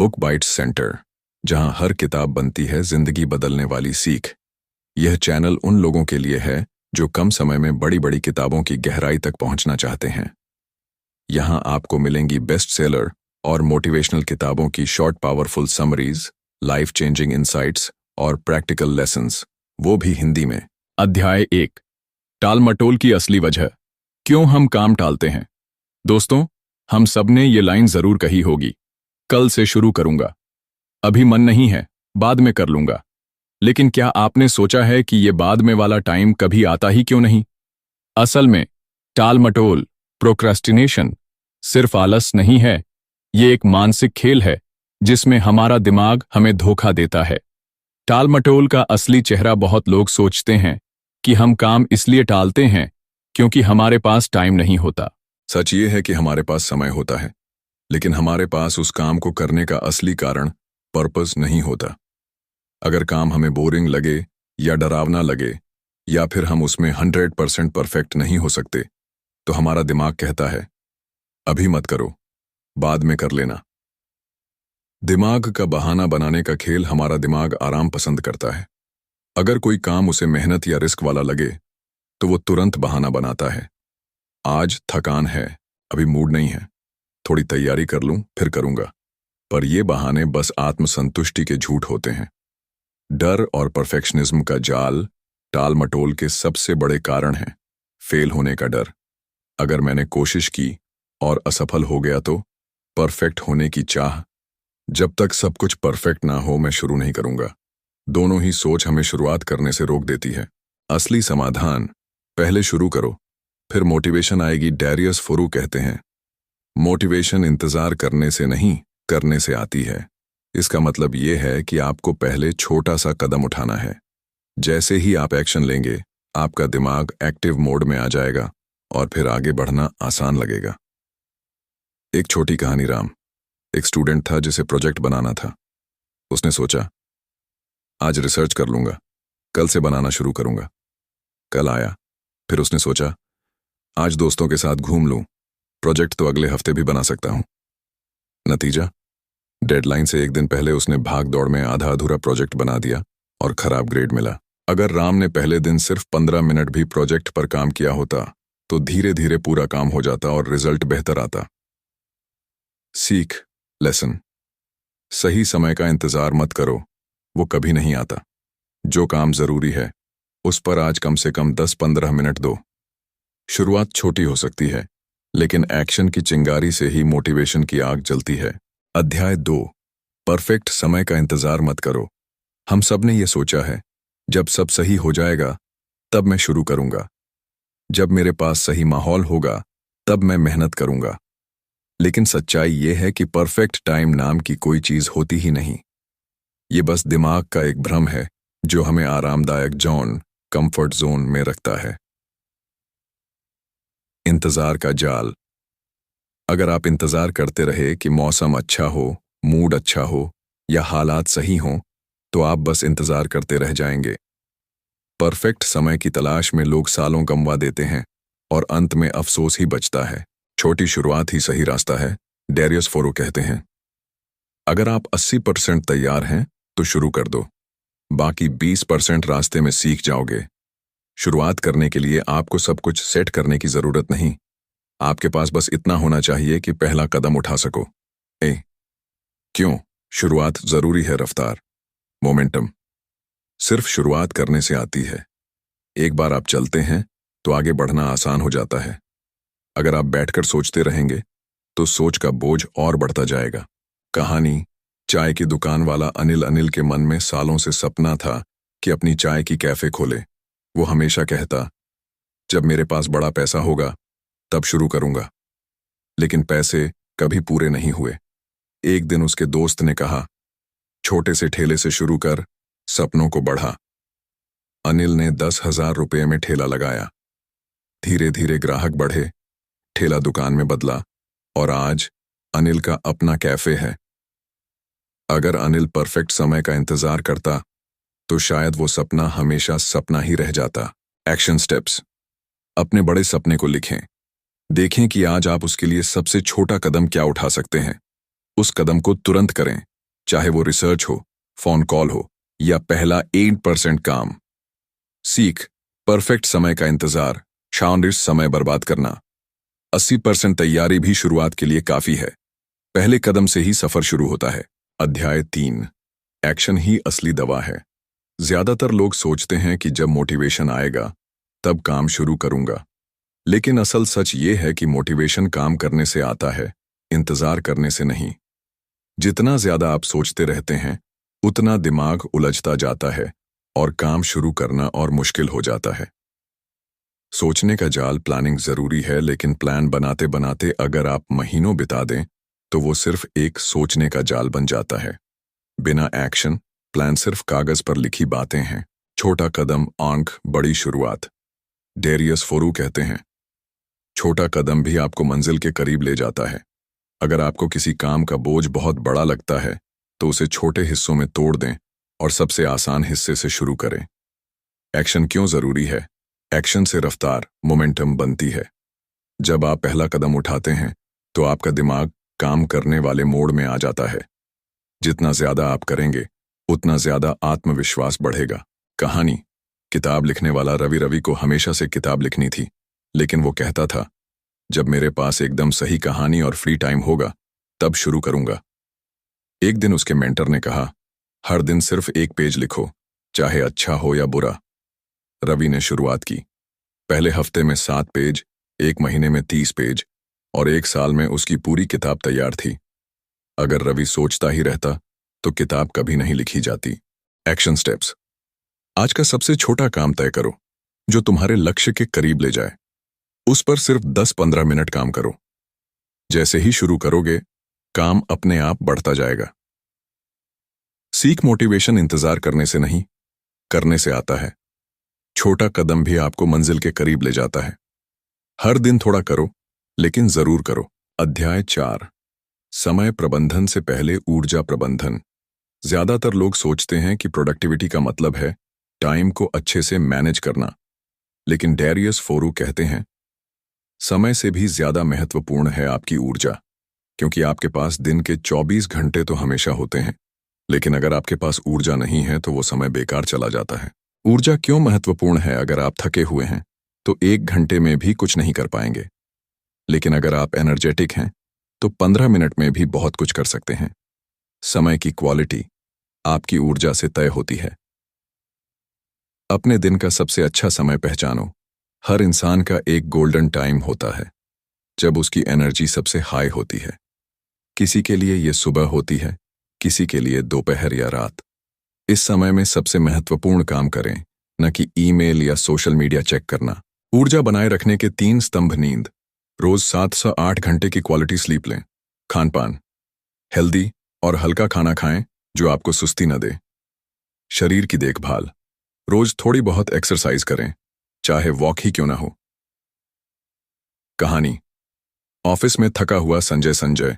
Book bytes centre, जहां हर किताब बनती है जिंदगी बदलने वाली सीख। यह चैनल उन लोगों के लिए है जो कम समय में बड़ी बड़ी किताबों की गहराई तक पहुंचना चाहते हैं। यहां आपको मिलेंगी बेस्ट सेलर और मोटिवेशनल किताबों की short powerful summaries, life changing insights और प्रैक्टिकल लेसन्स, वो भी हिंदी में। अध्याय 1, टाल मटोल की असली वजह, क्यों हम काम टालते हैं। दोस्तों, हम सबने ये लाइन जरूर कही होगी, कल से शुरू करूंगा, अभी मन नहीं है, बाद में कर लूंगा। लेकिन क्या आपने सोचा है कि ये बाद में वाला टाइम कभी आता ही क्यों नहीं? असल में टाल मटोल, प्रोक्रेस्टिनेशन सिर्फ आलस नहीं है, ये एक मानसिक खेल है जिसमें हमारा दिमाग हमें धोखा देता है। टाल मटोल का असली चेहरा बहुत लोग सोचते हैं कि हम काम इसलिए टालते हैं क्योंकि हमारे पास टाइम नहीं होता। सच ये है कि हमारे पास समय होता है, लेकिन हमारे पास उस काम को करने का असली कारण, पर्पस नहीं होता। अगर काम हमें बोरिंग लगे या डरावना लगे या फिर हम उसमें 100% परफेक्ट नहीं हो सकते, तो हमारा दिमाग कहता है अभी मत करो, बाद में कर लेना। दिमाग का बहाना बनाने का खेल। हमारा दिमाग आराम पसंद करता है। अगर कोई काम उसे मेहनत या रिस्क वाला लगे तो वो तुरंत बहाना बनाता है। आज थकान है, अभी मूड नहीं है, थोड़ी तैयारी कर लूं फिर करूंगा। पर ये बहाने बस आत्मसंतुष्टि के झूठ होते हैं। डर और परफेक्शनिज्म का जाल टाल मटोल के सबसे बड़े कारण है। फेल होने का डर, अगर मैंने कोशिश की और असफल हो गया तो। परफेक्ट होने की चाह, जब तक सब कुछ परफेक्ट ना हो मैं शुरू नहीं करूंगा। दोनों ही सोच हमें शुरुआत करने से रोक देती है। असली समाधान, पहले शुरू करो, फिर मोटिवेशन आएगी। डैरियस फोरू कहते हैं, मोटिवेशन इंतजार करने से नहीं, करने से आती है। इसका मतलब यह है कि आपको पहले छोटा सा कदम उठाना है। जैसे ही आप एक्शन लेंगे, आपका दिमाग एक्टिव मोड में आ जाएगा और फिर आगे बढ़ना आसान लगेगा। एक छोटी कहानी। राम एक स्टूडेंट था जिसे प्रोजेक्ट बनाना था। उसने सोचा, आज रिसर्च कर लूंगा, कल से बनाना शुरू करूंगा। कल आया, फिर उसने सोचा, आज दोस्तों के साथ घूम लूं, प्रोजेक्ट तो अगले हफ्ते भी बना सकता हूं। नतीजा, डेडलाइन से एक दिन पहले उसने भाग दौड़ में आधा अधूरा प्रोजेक्ट बना दिया और खराब ग्रेड मिला। अगर राम ने पहले दिन सिर्फ 15 मिनट भी प्रोजेक्ट पर काम किया होता तो धीरे धीरे पूरा काम हो जाता और रिजल्ट बेहतर आता। सीख, लेसन, सही समय का इंतजार मत करो, वो कभी नहीं आता। जो काम जरूरी है उस पर आज कम से कम 10-15 मिनट दो। शुरुआत छोटी हो सकती है, लेकिन एक्शन की चिंगारी से ही मोटिवेशन की आग जलती है। अध्याय 2, परफेक्ट समय का इंतजार मत करो। हम सब ने यह सोचा है, जब सब सही हो जाएगा तब मैं शुरू करूंगा, जब मेरे पास सही माहौल होगा तब मैं मेहनत करूंगा। लेकिन सच्चाई यह है कि परफेक्ट टाइम नाम की कोई चीज होती ही नहीं। ये बस दिमाग का एक भ्रम है जो हमें आरामदायक कंफर्ट जोन में रखता है। इंतजार का जाल। अगर आप इंतजार करते रहे कि मौसम अच्छा हो, मूड अच्छा हो या हालात सही हों, तो आप बस इंतजार करते रह जाएंगे। परफेक्ट समय की तलाश में लोग सालों गंवा देते हैं और अंत में अफसोस ही बचता है। छोटी शुरुआत ही सही रास्ता है, डैरियस फोरू कहते हैं। अगर आप 80% तैयार हैं तो शुरू कर दो, बाकी 20% रास्ते में सीख जाओगे। शुरुआत करने के लिए आपको सब कुछ सेट करने की जरूरत नहीं, आपके पास बस इतना होना चाहिए कि पहला कदम उठा सको। क्यों शुरुआत जरूरी है? रफ्तार, मोमेंटम सिर्फ शुरुआत करने से आती है। एक बार आप चलते हैं तो आगे बढ़ना आसान हो जाता है। अगर आप बैठकर सोचते रहेंगे तो सोच का बोझ और बढ़ता जाएगा। कहानी, चाय की दुकान वाला अनिल के मन में सालों से सपना था कि अपनी चाय की कैफे खोले। वो हमेशा कहता, जब मेरे पास बड़ा पैसा होगा तब शुरू करूंगा। लेकिन पैसे कभी पूरे नहीं हुए। एक दिन उसके दोस्त ने कहा, छोटे से ठेले से शुरू कर, सपनों को बढ़ा। अनिल ने 10,000 रुपये में ठेला लगाया। धीरे धीरे ग्राहक बढ़े, ठेला दुकान में बदला और आज अनिल का अपना कैफे है। अगर अनिल परफेक्ट समय का इंतजार करता तो शायद वो सपना हमेशा सपना ही रह जाता। Action steps. अपने बड़े सपने को लिखें। देखें कि आज आप उसके लिए सबसे छोटा कदम क्या उठा सकते हैं। उस कदम को तुरंत करें। चाहे वो रिसर्च हो, फोन कॉल हो या पहला 8% काम। सीख परफेक्ट समय का इंतजार, शानदार समय बर्बाद करना। 80% तैयारी भी शुरुआत के लिए काफी है। पहले कदम से ही सफर शुरू होता है। अध्याय 3, एक्शन ही असली दवा है। ज्यादातर लोग सोचते हैं कि जब मोटिवेशन आएगा तब काम शुरू करूंगा, लेकिन असल सच ये है कि मोटिवेशन काम करने से आता है, इंतजार करने से नहीं। जितना ज्यादा आप सोचते रहते हैं उतना दिमाग उलझता जाता है और काम शुरू करना और मुश्किल हो जाता है। सोचने का जाल प्लानिंग जरूरी है, लेकिन प्लान बनाते बनाते अगर आप महीनों बिता दें तो वो सिर्फ एक सोचने का जाल बन जाता है। बिना एक्शन प्लान सिर्फ कागज पर लिखी बातें हैं। छोटा कदम आंख बड़ी शुरुआत। डेरियस फोरू कहते हैं, छोटा कदम भी आपको मंजिल के करीब ले जाता है। अगर आपको किसी काम का बोझ बहुत बड़ा लगता है तो उसे छोटे हिस्सों में तोड़ दें और सबसे आसान हिस्से से शुरू करें। एक्शन क्यों जरूरी है? एक्शन से रफ्तार, मोमेंटम बनती है। जब आप पहला कदम उठाते हैं तो आपका दिमाग काम करने वाले मोड में आ जाता है। जितना ज्यादा आप करेंगे उतना ज्यादा आत्मविश्वास बढ़ेगा। कहानी, किताब लिखने वाला रवि को हमेशा से किताब लिखनी थी, लेकिन वो कहता था, जब मेरे पास एकदम सही कहानी और फ्री टाइम होगा तब शुरू करूंगा। एक दिन उसके मेंटर ने कहा, हर दिन सिर्फ एक पेज लिखो, चाहे अच्छा हो या बुरा। रवि ने शुरुआत की। पहले हफ्ते में 7 पेज, एक महीने में 30 पेज और एक साल में उसकी पूरी किताब तैयार थी। अगर रवि सोचता ही रहता तो किताब कभी नहीं लिखी जाती। Action steps. आज का सबसे छोटा काम तय करो जो तुम्हारे लक्ष्य के करीब ले जाए। उस पर सिर्फ 10-15 मिनट काम करो। जैसे ही शुरू करोगे काम अपने आप बढ़ता जाएगा। सीख मोटिवेशन इंतजार करने से नहीं, करने से आता है। छोटा कदम भी आपको मंजिल के करीब ले जाता है। हर दिन थोड़ा करो, लेकिन जरूर करो। अध्याय 4, समय प्रबंधन से पहले ऊर्जा प्रबंधन। ज्यादातर लोग सोचते हैं कि प्रोडक्टिविटी का मतलब है टाइम को अच्छे से मैनेज करना, लेकिन डेरियस फोरू कहते हैं, समय से भी ज्यादा महत्वपूर्ण है आपकी ऊर्जा, क्योंकि आपके पास दिन के 24 घंटे तो हमेशा होते हैं, लेकिन अगर आपके पास ऊर्जा नहीं है तो वो समय बेकार चला जाता है। ऊर्जा क्यों महत्वपूर्ण है? अगर आप थके हुए हैं तो 1 घंटे में भी कुछ नहीं कर पाएंगे, लेकिन अगर आप एनर्जेटिक हैं तो 15 मिनट में भी बहुत कुछ कर सकते हैं। समय की क्वालिटी आपकी ऊर्जा से तय होती है। अपने दिन का सबसे अच्छा समय पहचानो। हर इंसान का एक गोल्डन टाइम होता है जब उसकी एनर्जी सबसे हाई होती है। किसी के लिए ये सुबह होती है, किसी के लिए दोपहर या रात। इस समय में सबसे महत्वपूर्ण काम करें, न कि ईमेल या सोशल मीडिया चेक करना। ऊर्जा बनाए रखने के 3 स्तंभ। नींद, रोज 7 से 8 घंटे की क्वालिटी स्लीप लें। खानपान, हेल्दी और हल्का खाना खाएं जो आपको सुस्ती न दे। शरीर की देखभाल, रोज थोड़ी बहुत एक्सरसाइज करें, चाहे वॉक ही क्यों ना हो। कहानी, ऑफिस में थका हुआ संजय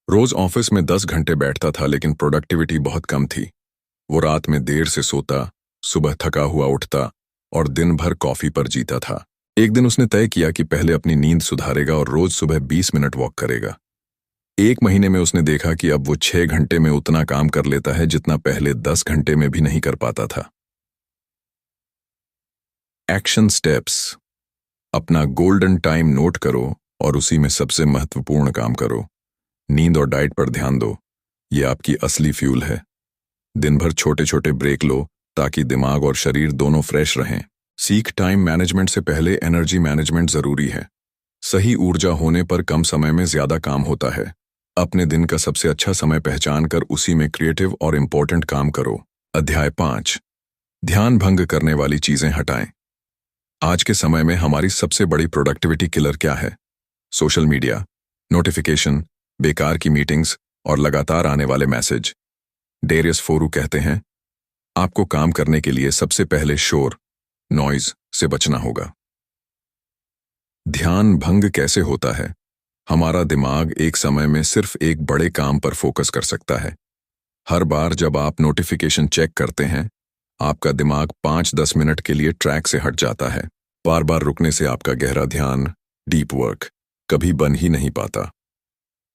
रोज ऑफिस में 10 घंटे बैठता था, लेकिन प्रोडक्टिविटी बहुत कम थी। वो रात में देर से सोता, सुबह थका हुआ उठता और दिन भर कॉफी पर जीता था। एक दिन उसने तय किया कि पहले अपनी नींद सुधारेगा और रोज सुबह 20 मिनट वॉक करेगा। 1 महीने में उसने देखा कि अब वो 6 घंटे में उतना काम कर लेता है जितना पहले 10 घंटे में भी नहीं कर पाता था। Action steps. अपना गोल्डन टाइम नोट करो और उसी में सबसे महत्वपूर्ण काम करो। नींद और डाइट पर ध्यान दो, ये आपकी असली फ्यूल है। दिन भर छोटे छोटे ब्रेक लो ताकि दिमाग और शरीर दोनों फ्रेश रहें। सीख टाइम मैनेजमेंट से पहले एनर्जी मैनेजमेंट जरूरी है। सही ऊर्जा होने पर कम समय में ज्यादा काम होता है। अपने दिन का सबसे अच्छा समय पहचान कर उसी में क्रिएटिव और इंपॉर्टेंट काम करो। अध्याय 5, ध्यान भंग करने वाली चीजें हटाएं। आज के समय में हमारी सबसे बड़ी प्रोडक्टिविटी किलर क्या है? सोशल मीडिया, नोटिफिकेशन, बेकार की मीटिंग्स और लगातार आने वाले मैसेज। डेरियस फोरू कहते हैं, आपको काम करने के लिए सबसे पहले शोर, नॉइज से बचना होगा। ध्यान भंग कैसे होता है? हमारा दिमाग एक समय में सिर्फ एक बड़े काम पर फोकस कर सकता है। हर बार जब आप नोटिफिकेशन चेक करते हैं, आपका दिमाग 5-10 मिनट के लिए ट्रैक से हट जाता है। बार बार रुकने से आपका गहरा ध्यान, डीप वर्क, कभी बन ही नहीं पाता।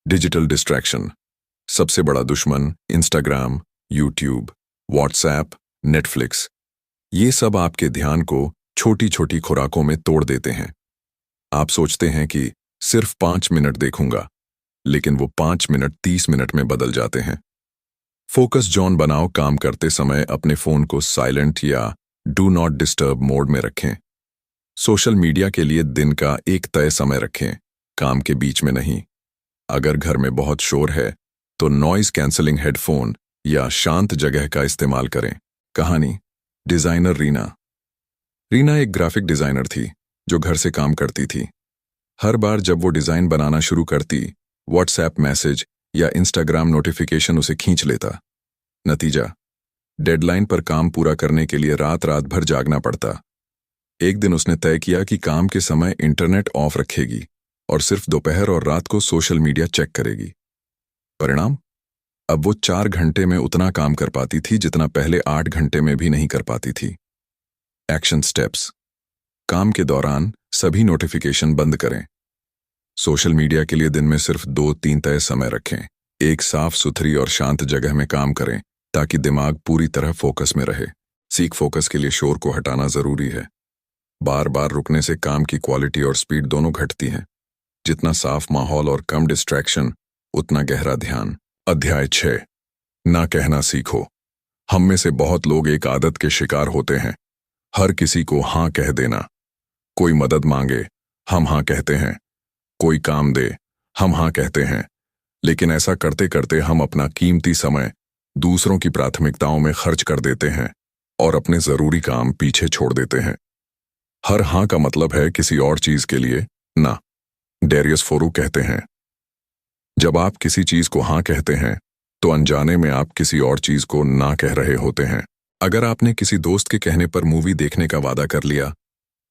डिजिटल डिस्ट्रैक्शन, सबसे बड़ा दुश्मन इंस्टाग्राम, यूट्यूब, व्हाट्सएप, नेटफ्लिक्स, ये सब आपके ध्यान को छोटी छोटी खुराकों में तोड़ देते हैं। आप सोचते हैं कि सिर्फ 5 मिनट देखूंगा, लेकिन वो 5 मिनट 30 मिनट में बदल जाते हैं। फोकस जोन बनाओ। काम करते समय अपने फोन को साइलेंट या डू नॉट डिस्टर्ब मोड में रखें। सोशल मीडिया के लिए दिन का एक तय समय रखें, काम के बीच में नहीं। अगर घर में बहुत शोर है तो नॉइज कैंसलिंग हेडफोन या शांत जगह का इस्तेमाल करें। कहानी डिजाइनर रीना। रीना एक ग्राफिक डिजाइनर थी जो घर से काम करती थी। हर बार जब वो डिजाइन बनाना शुरू करती, व्हाट्सएप मैसेज या इंस्टाग्राम नोटिफिकेशन उसे खींच लेता। नतीजा, डेडलाइन पर काम पूरा करने के लिए रात रात भर जागना पड़ता। एक दिन उसने तय किया कि काम के समय इंटरनेट ऑफ रखेगी और सिर्फ दोपहर और रात को सोशल मीडिया चेक करेगी। परिणाम, अब वो 4 घंटे में उतना काम कर पाती थी जितना पहले 8 घंटे में भी नहीं कर पाती थी। Action steps. काम के दौरान सभी नोटिफिकेशन बंद करें। सोशल मीडिया के लिए दिन में सिर्फ 2-3 तय समय रखें। एक साफ सुथरी और शांत जगह में काम करें ताकि दिमाग पूरी तरह फोकस में रहे। फोकस के लिए शोर को हटाना जरूरी है। बार बार रुकने से काम की क्वालिटी और स्पीड दोनों घटती हैं। जितना साफ माहौल और कम डिस्ट्रैक्शन, उतना गहरा ध्यान। अध्याय 6, ना कहना सीखो। हम में से बहुत लोग एक आदत के शिकार होते हैं, हर किसी को हाँ कह देना। कोई मदद मांगे, हम हाँ कहते हैं। कोई काम दे, हम हाँ कहते हैं। लेकिन ऐसा करते करते हम अपना कीमती समय दूसरों की प्राथमिकताओं में खर्च कर देते हैं और अपने जरूरी काम पीछे छोड़ देते हैं। हर हाँ का मतलब है किसी और चीज के लिए ना। डेरियस फोरू कहते हैं, जब आप किसी चीज को हाँ कहते हैं तो अनजाने में आप किसी और चीज को ना कह रहे होते हैं। अगर आपने किसी दोस्त के कहने पर मूवी देखने का वादा कर लिया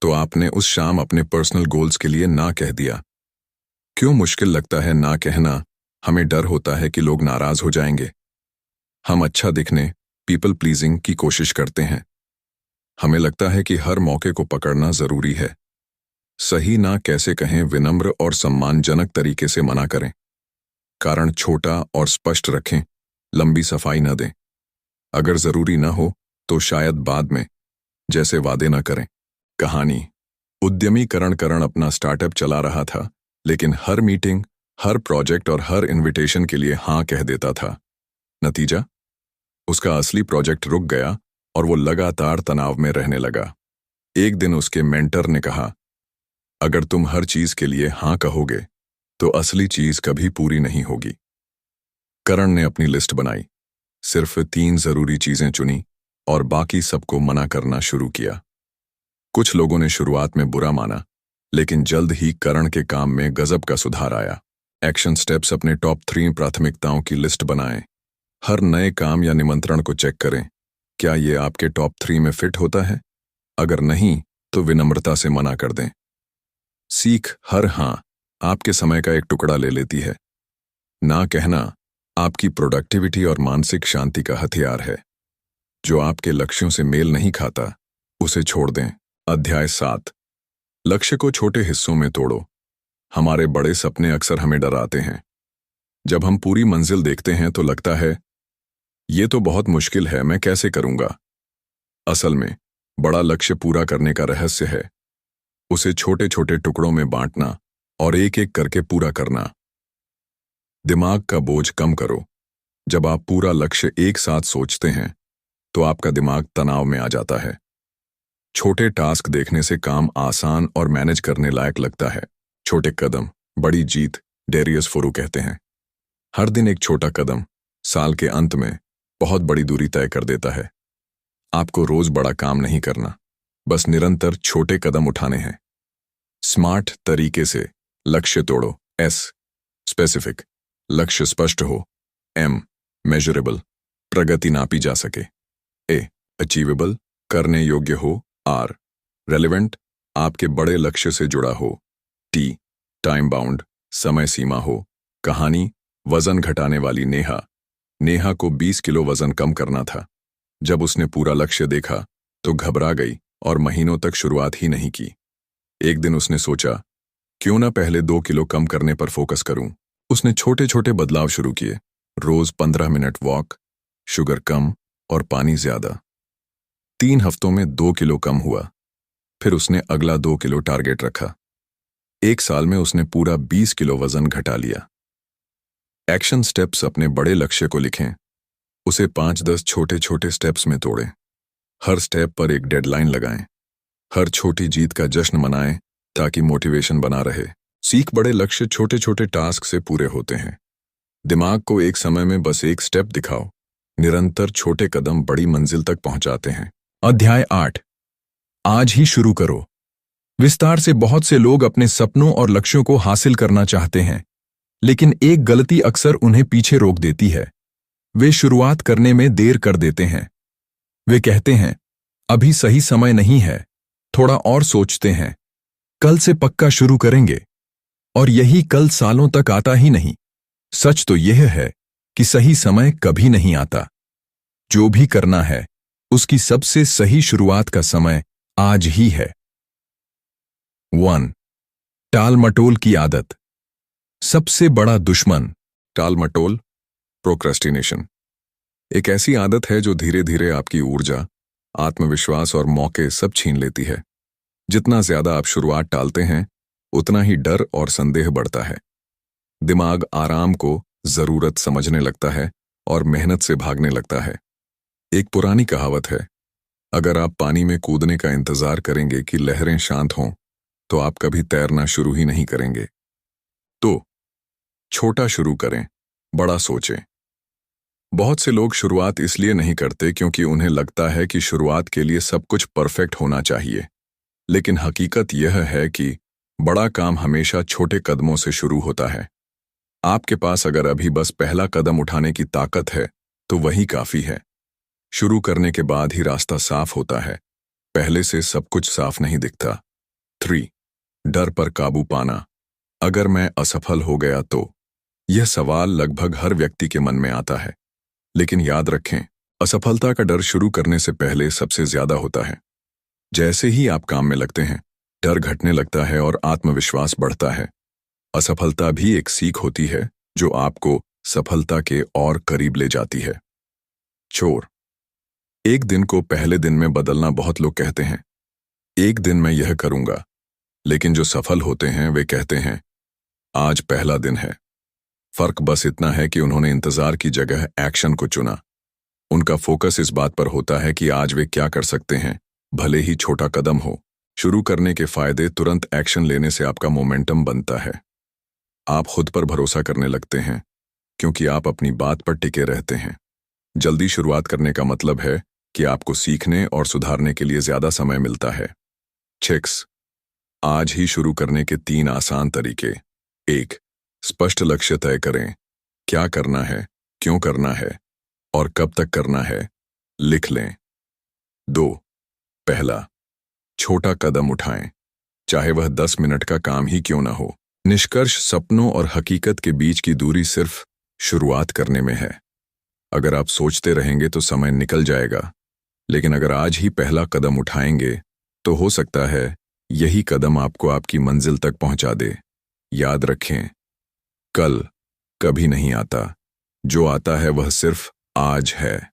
तो आपने उस शाम अपने पर्सनल गोल्स के लिए ना कह दिया। क्यों मुश्किल लगता है ना कहना? हमें डर होता है कि लोग नाराज हो जाएंगे। हम अच्छा दिखने, पीपल प्लीजिंग की कोशिश करते हैं। हमें लगता है कि हर मौके को पकड़ना जरूरी है। सही ना कैसे कहें? विनम्र और सम्मानजनक तरीके से मना करें। कारण छोटा और स्पष्ट रखें, लंबी सफाई न दें। अगर जरूरी न हो तो शायद बाद में, जैसे वादे न करें। कहानी, उद्यमी करण अपना स्टार्टअप चला रहा था, लेकिन हर मीटिंग, हर प्रोजेक्ट और हर इनविटेशन के लिए हाँ कह देता था। नतीजा, उसका असली प्रोजेक्ट रुक गया और वो लगातार तनाव में रहने लगा। एक दिन उसके मेंटर ने कहा, अगर तुम हर चीज के लिए हाँ कहोगे तो असली चीज कभी पूरी नहीं होगी। करण ने अपनी लिस्ट बनाई, सिर्फ 3 जरूरी चीजें चुनी और बाकी सबको मना करना शुरू किया। कुछ लोगों ने शुरुआत में बुरा माना, लेकिन जल्द ही करण के काम में गजब का सुधार आया। Action steps. अपने टॉप 3 प्राथमिकताओं की लिस्ट बनाएं। हर नए काम या निमंत्रण को चेक करें, क्या ये आपके टॉप 3 में फिट होता है? अगर नहीं तो विनम्रता से मना कर दें। हर हाँ आपके समय का एक टुकड़ा ले लेती है। ना कहना आपकी प्रोडक्टिविटी और मानसिक शांति का हथियार है। जो आपके लक्ष्यों से मेल नहीं खाता, उसे छोड़ दें। अध्याय 7, लक्ष्य को छोटे हिस्सों में तोड़ो। हमारे बड़े सपने अक्सर हमें डराते हैं। जब हम पूरी मंजिल देखते हैं तो लगता है, ये तो बहुत मुश्किल है, मैं कैसे करूंगा? असल में बड़ा लक्ष्य पूरा करने का रहस्य है उसे छोटे छोटे टुकड़ों में बांटना और एक एक करके पूरा करना। दिमाग का बोझ कम करो। जब आप पूरा लक्ष्य एक साथ सोचते हैं तो आपका दिमाग तनाव में आ जाता है। छोटे टास्क देखने से काम आसान और मैनेज करने लायक लगता है। छोटे कदम, बड़ी जीत, डेरियस फोरू कहते हैं। हर दिन एक छोटा कदम साल के अंत में बहुत बड़ी दूरी तय कर देता है। आपको रोज बड़ा काम नहीं करना, बस निरंतर छोटे कदम उठाने हैं। स्मार्ट तरीके से लक्ष्य तोड़ो। स्पेसिफिक, लक्ष्य स्पष्ट हो। मेजरेबल, प्रगति नापी जा सके। अचीवेबल, करने योग्य हो। रेलेवेंट, आपके बड़े लक्ष्य से जुड़ा हो। टाइम बाउंड, समय सीमा हो। कहानी, वजन घटाने वाली नेहा को 20 किलो वजन कम करना था। जब उसने पूरा लक्ष्य देखा तो घबरा गई और महीनों तक शुरुआत ही नहीं की। एक दिन उसने सोचा, क्यों ना पहले 2 किलो कम करने पर फोकस करूं। उसने छोटे छोटे बदलाव शुरू किए। रोज 15 मिनट वॉक, शुगर कम और पानी ज्यादा। 3 हफ्तों में 2 किलो कम हुआ। फिर उसने अगला 2 किलो टारगेट रखा। 1 साल में उसने पूरा 20 किलो वजन घटा लिया। एक्शन स्टेप्स अपने बड़े लक्ष्य को लिखें, उसे 5-10 छोटे छोटे स्टेप्स में तोड़ें। हर स्टेप पर एक डेडलाइन लगाएं। हर छोटी जीत का जश्न मनाएं ताकि मोटिवेशन बना रहे। सीख बड़े लक्ष्य छोटे छोटे टास्क से पूरे होते हैं। दिमाग को एक समय में बस एक स्टेप दिखाओ। निरंतर छोटे कदम बड़ी मंजिल तक पहुंचाते हैं। अध्याय 8, आज ही शुरू करो। विस्तार से बहुत से लोग अपने सपनों और लक्ष्यों को हासिल करना चाहते हैं, लेकिन एक गलती अक्सर उन्हें पीछे रोक देती है। वे शुरुआत करने में देर कर देते हैं। वे कहते हैं, अभी सही समय नहीं है, थोड़ा और सोचते हैं, कल से पक्का शुरू करेंगे। और यही कल सालों तक आता ही नहीं। सच तो यह है कि सही समय कभी नहीं आता। जो भी करना है, उसकी सबसे सही शुरुआत का समय आज ही है। 1. टाल मटोल की आदत। सबसे बड़ा दुश्मन टाल मटोल, प्रोक्रेस्टिनेशन, एक ऐसी आदत है जो धीरे धीरे आपकी ऊर्जा, आत्मविश्वास और मौके सब छीन लेती है। जितना ज्यादा आप शुरुआत टालते हैं, उतना ही डर और संदेह बढ़ता है। दिमाग आराम को जरूरत समझने लगता है और मेहनत से भागने लगता है। एक पुरानी कहावत है, अगर आप पानी में कूदने का इंतजार करेंगे कि लहरें शांत हों, तो आप कभी तैरना शुरू ही नहीं करेंगे। तो छोटा शुरू करें, बड़ा सोचें। बहुत से लोग शुरुआत इसलिए नहीं करते क्योंकि उन्हें लगता है कि शुरुआत के लिए सब कुछ परफेक्ट होना चाहिए। लेकिन हकीकत यह है कि बड़ा काम हमेशा छोटे कदमों से शुरू होता है। आपके पास अगर अभी बस पहला कदम उठाने की ताकत है, तो वही काफी है। शुरू करने के बाद ही रास्ता साफ होता है, पहले से सब कुछ साफ नहीं दिखता। 3. डर पर काबू पाना। अगर मैं असफल हो गया तो? यह सवाल लगभग हर व्यक्ति के मन में आता है। लेकिन याद रखें, असफलता का डर शुरू करने से पहले सबसे ज्यादा होता है। जैसे ही आप काम में लगते हैं, डर घटने लगता है और आत्मविश्वास बढ़ता है। असफलता भी एक सीख होती है जो आपको सफलता के और करीब ले जाती है। चोर। एक दिन को पहले दिन में बदलना। बहुत लोग कहते हैं, एक दिन मैं यह करूंगा, लेकिन जो सफल होते हैं वे कहते हैं, आज पहला दिन है। फर्क बस इतना है कि उन्होंने इंतजार की जगह एक्शन को चुना। उनका फोकस इस बात पर होता है कि आज वे क्या कर सकते हैं, भले ही छोटा कदम हो। शुरू करने के फायदे। तुरंत एक्शन लेने से आपका मोमेंटम बनता है। आप खुद पर भरोसा करने लगते हैं क्योंकि आप अपनी बात पर टिके रहते हैं। जल्दी शुरुआत करने का मतलब है कि आपको सीखने और सुधारने के लिए ज्यादा समय मिलता है। 6. आज ही शुरू करने के 3 आसान तरीके। 1. स्पष्ट लक्ष्य तय करें। क्या करना है, क्यों करना है और कब तक करना है, लिख लें। 2. पहला, छोटा कदम उठाएं, चाहे वह 10 मिनट का काम ही क्यों ना हो। निष्कर्ष, सपनों और हकीकत के बीच की दूरी सिर्फ शुरुआत करने में है। अगर आप सोचते रहेंगे तो समय निकल जाएगा, लेकिन अगर आज ही पहला कदम उठाएंगे तो हो सकता है यही कदम आपको आपकी मंजिल तक पहुंचा दे। याद रखें, कल कभी नहीं आता, जो आता है वह सिर्फ आज है।